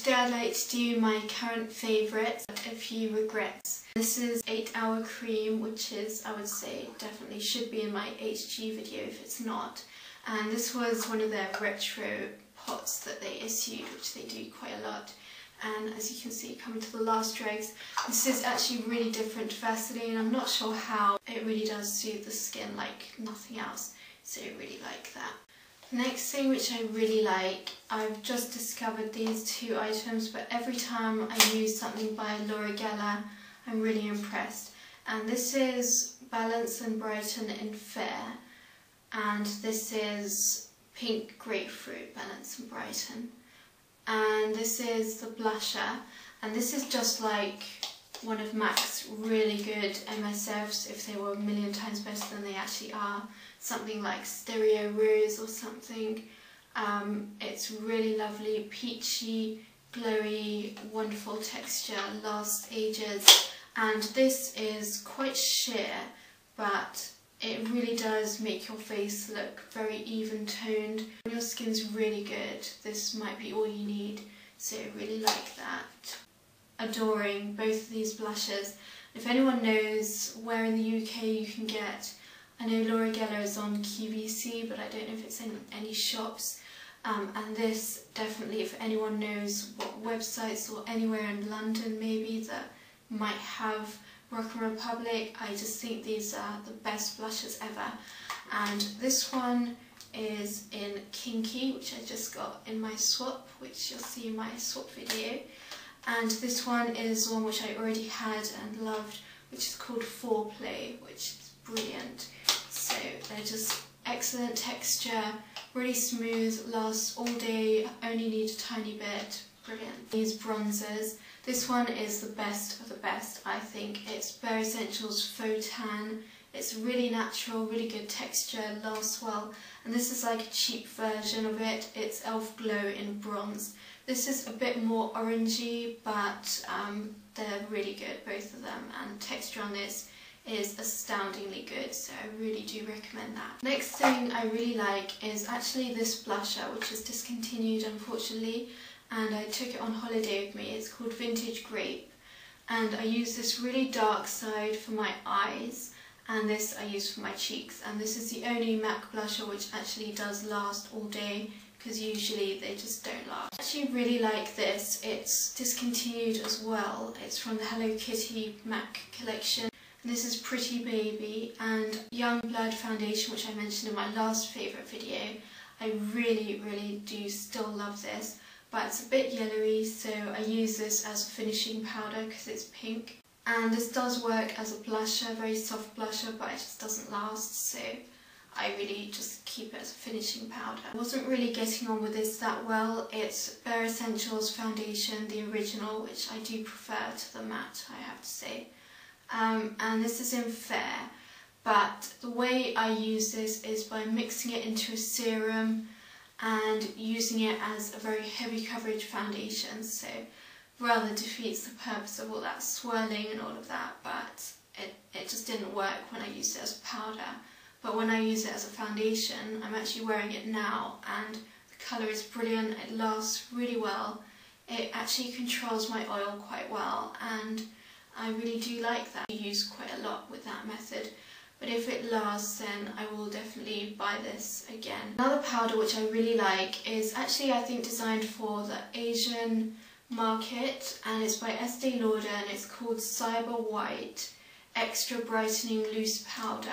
Today I'd like to do my current favourites, a few regrets. This is 8 Hour Cream, which is, I would say, definitely should be in my HG video if it's not. And this was one of their retro pots that they issued, which they do quite a lot. And as you can see, coming to the last dregs, this is actually really different to Vaseline. I'm not sure how. It really does soothe the skin like nothing else, so I really like that. Next thing which I really like, I've just discovered these two items, but every time I use something by Laura Geller, I'm really impressed. And this is Balance and Brighten in Fair, and this is Pink Grapefruit Balance and Brighten. And this is the blusher, and this is just like one of MAC's really good MSFs if they were a million times better than they actually are. Something like Stereo Rose or something. It's really lovely, peachy, glowy, wonderful texture, lasts ages. And this is quite sheer, but it really does make your face look very even toned. When your skin's really good, this might be all you need, so I really like that. Adoring both of these blushes. If anyone knows where in the UK you can get, I know Laura Geller is on QVC, but I don't know if it's in any shops. And this definitely, if anyone knows what websites or anywhere in London maybe that might have Rock and Republic, I just think these are the best blushes ever. And this one is in Kinky, which I just got in my swap, which you'll see in my swap video. And this one is one which I already had and loved, which is called Foreplay, which is brilliant. So they're just excellent texture, really smooth, lasts all day, only need a tiny bit, brilliant. These bronzers, this one is the best of the best, I think. It's Bare Essentials Faux Tan. It's really natural, really good texture, lasts well, and this is like a cheap version of it. It's Elf Glow in bronze. This is a bit more orangey, but they're really good, both of them, and texture on this is astoundingly good, so I really do recommend that. Next thing I really like is actually this blusher, which is discontinued unfortunately, and I took it on holiday with me. It's called Vintage Grape, and I use this really dark side for my eyes, and this I use for my cheeks, and this is the only MAC blusher which actually does last all day, because usually they just don't last. I actually really like this. It's discontinued as well. It's from the Hello Kitty MAC collection. This is Pretty Baby, and Youngblood foundation, which I mentioned in my last favourite video. I really do still love this, but it's a bit yellowy, so I use this as a finishing powder because it's pink. And this does work as a blusher, very soft blusher, but it just doesn't last, so I really just keep it as a finishing powder. I wasn't really getting on with this that well. It's Bare Essentials foundation, the original, which I do prefer to the matte, I have to say. And this is in Fair, but the way I use this is by mixing it into a serum and using it as a very heavy coverage foundation, so rather defeats the purpose of all that swirling and all of that, but it just didn't work when I used it as a powder. But when I use it as a foundation, I'm actually wearing it now, and the colour is brilliant, it lasts really well, it actually controls my oil quite well, and I really do like that. I use quite a lot with that method, but if it lasts then I will definitely buy this again. Another powder which I really like is actually I think designed for the Asian market, and it's by Estee Lauder, and it's called Cyber White Extra Brightening Loose Powder.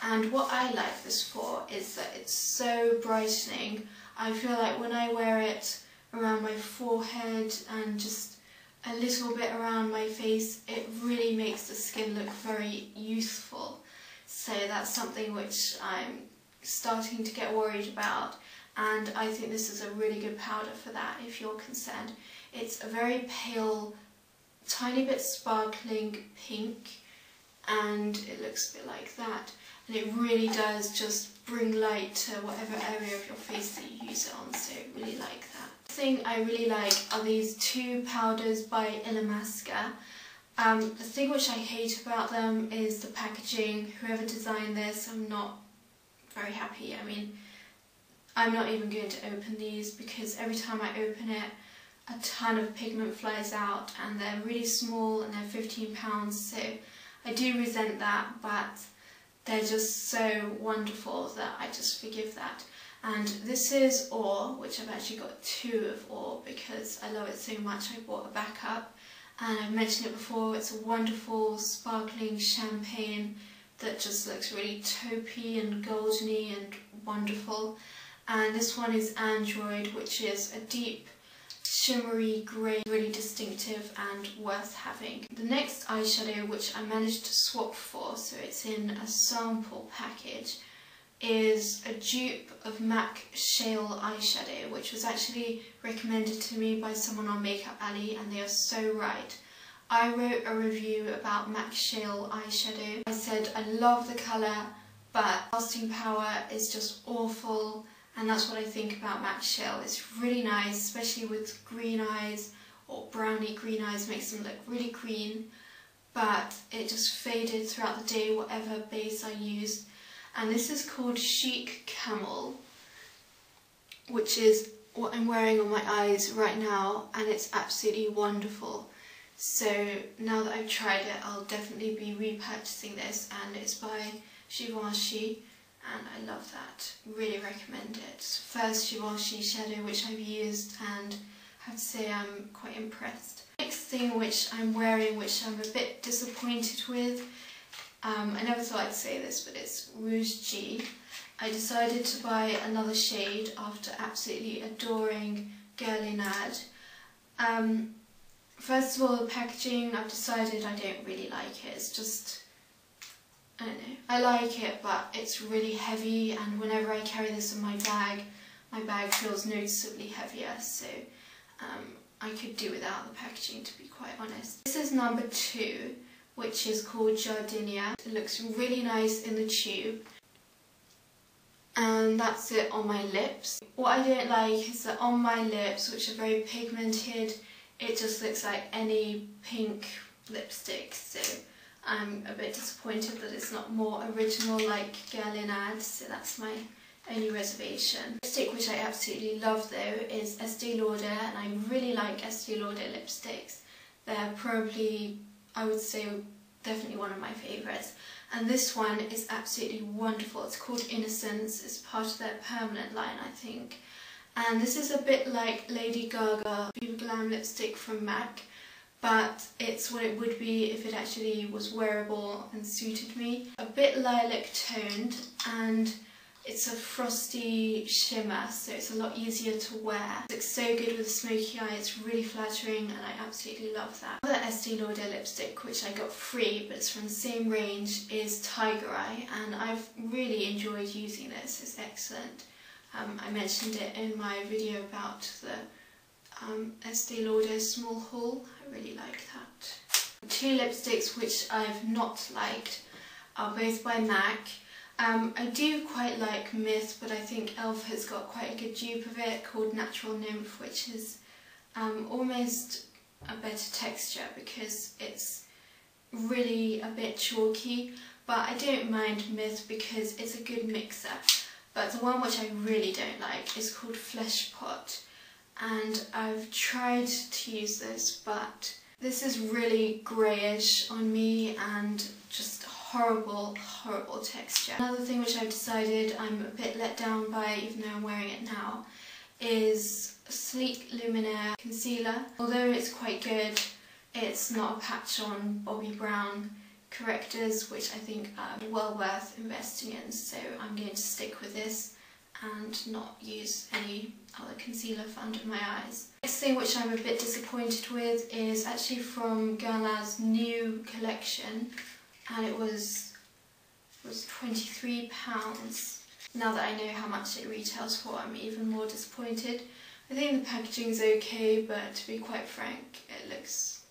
And what I like this for is that it's so brightening. I feel like when I wear it around my forehead and just a little bit around my face, it really makes the skin look very youthful. So that's something which I'm starting to get worried about, and I think this is a really good powder for that if you're concerned. It's a very pale, tiny bit sparkling pink, and it looks a bit like that, and it really does just bring light to whatever area of your face that you use it on, so I really like that. The thing I really like are these two powders by Illamasqua. The thing which I hate about them is the packaging. Whoever designed this, I'm not very happy. I mean, I'm not even going to open these because every time I open it, a ton of pigment flies out, and they're really small and they're £15, so I do resent that, but they're just so wonderful that I just forgive that. And this is Ore, which I've actually got 2 of Ore because I love it so much I bought a backup. And I've mentioned it before, it's a wonderful sparkling champagne that just looks really taupey and goldeny and wonderful. And this one is Android, which is a deep shimmery grey, really distinctive and worth having. The next eyeshadow, which I managed to swap for, so it's in a sample package, is a dupe of MAC Shale eyeshadow, which was actually recommended to me by someone on Makeup Alley, and they are so right. I wrote a review about MAC Shale eyeshadow. I said I love the colour, but lasting power is just awful, and that's what I think about MAC Shale. It's really nice, especially with green eyes or browny green eyes, makes them look really green, but it just faded throughout the day, whatever base I used. And this is called Chic Camel, which is what I'm wearing on my eyes right now, and it's absolutely wonderful. So now that I've tried it, I'll definitely be repurchasing this, and it's by Givenchy, and I love that. Really recommend it. First Givenchy shadow which I've used, and I have to say I'm quite impressed. Next thing which I'm wearing, which I'm a bit disappointed with, I never thought I'd say this, but it's Rouge G. I decided to buy another shade after absolutely adoring Guerlain ad. First of all, the packaging, I've decided I don't really like it. It's just, I don't know. I like it, but it's really heavy, and whenever I carry this in my bag feels noticeably heavier, so I could do without the packaging, to be quite honest. This is number 2. Which is called Gardenia. It looks really nice in the tube. And that's it on my lips. What I don't like is that on my lips, which are very pigmented, it just looks like any pink lipstick. So I'm a bit disappointed that it's not more original like Guerlain ad, so that's my only reservation. The lipstick which I absolutely love though is Estee Lauder, and I really like Estee Lauder lipsticks. They're probably, I would say, definitely one of my favourites. And this one is absolutely wonderful. It's called Innocence. It's part of their permanent line, I think. And this is a bit like Lady Gaga Viva Glam lipstick from MAC, but it's what it would be if it actually was wearable and suited me. A bit lilac toned, and it's a frosty shimmer, so it's a lot easier to wear. It looks so good with a smoky eye, it's really flattering, and I absolutely love that. Another Estee Lauder lipstick, which I got free, but it's from the same range, is Tiger Eye, and I've really enjoyed using this. It's excellent. I mentioned it in my video about the Estee Lauder small haul. I really like that. 2 lipsticks which I've not liked are both by MAC. I do quite like Myth, but I think e.l.f. has got quite a good dupe of it called Natural Nymph, which is almost a better texture because it's really a bit chalky, but I don't mind Myth because it's a good mixer. But the one which I really don't like is called Fleshpot, and I've tried to use this, but this is really greyish on me and just horrible, horrible texture. Another thing which I've decided I'm a bit let down by, even though I'm wearing it now, is Sleek Lumiaire concealer. Although it's quite good, it's not a patch on Bobbi brown correctors, which I think are well worth investing in, so I'm going to stick with this and not use any other concealer for under my eyes. Next thing which I'm a bit disappointed with is actually from Guerlain's new collection, and it was £23. Now that I know how much it retails for, I'm even more disappointed. I think the packaging's okay, but to be quite frank, it looks,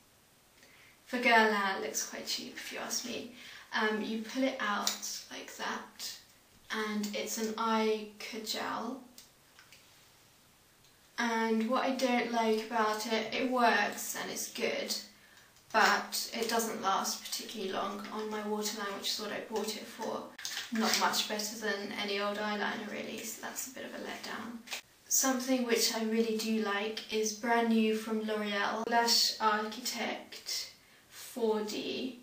for Guerlain, it looks quite cheap if you ask me. You pull it out like that, and it's an eye kajal. And what I don't like about it, it works and it's good, but it doesn't last particularly long on my waterline, which is what I bought it for. Not much better than any old eyeliner really, so that's a bit of a letdown. something which I really do like is brand new from L'Oreal, Lash Architect 4D,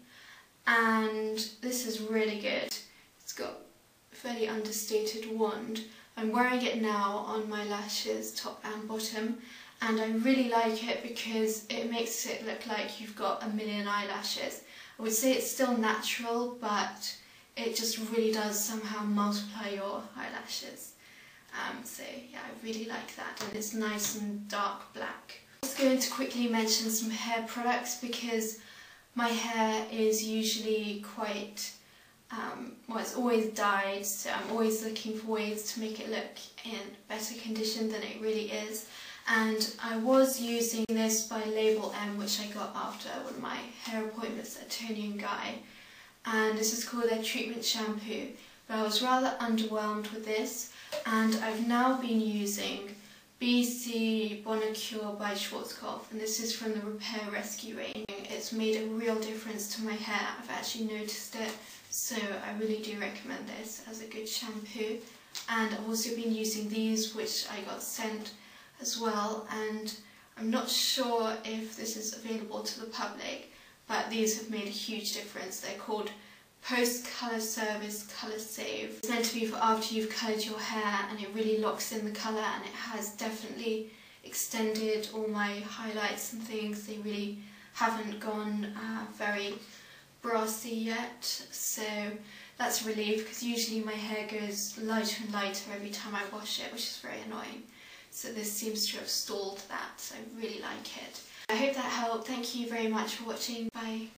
and this is really good. It's got a fairly understated wand. I'm wearing it now on my lashes, top and bottom, and I really like it because it makes it look like you've got a million eyelashes. I would say it's still natural, but it just really does somehow multiply your eyelashes. So yeah, I really like that, and it's nice and dark black. I'm just going to quickly mention some hair products because my hair is usually quite, well, it's always dyed, so I'm always looking for ways to make it look in better condition than it really is. And I was using this by Label M, which I got after one of my hair appointments at Tony & Guy, and this is called their treatment shampoo, but I was rather underwhelmed with this, and I've now been using BC Bonacure by Schwarzkopf, and this is from the Repair Rescue range. It's made a real difference to my hair. I've actually noticed it, so I really do recommend this as a good shampoo. And I've also been using these, which I got sent as well, and I'm not sure if this is available to the public, but these have made a huge difference. They're called Post Colour Service Colour Save. It's meant to be for after you've coloured your hair, and it really locks in the colour, and it has definitely extended all my highlights and things. They really haven't gone very brassy yet, so that's a relief because usually my hair goes lighter and lighter every time I wash it, which is very annoying. So this seems to have stalled that, so I really like it. I hope that helped. Thank you very much for watching. Bye.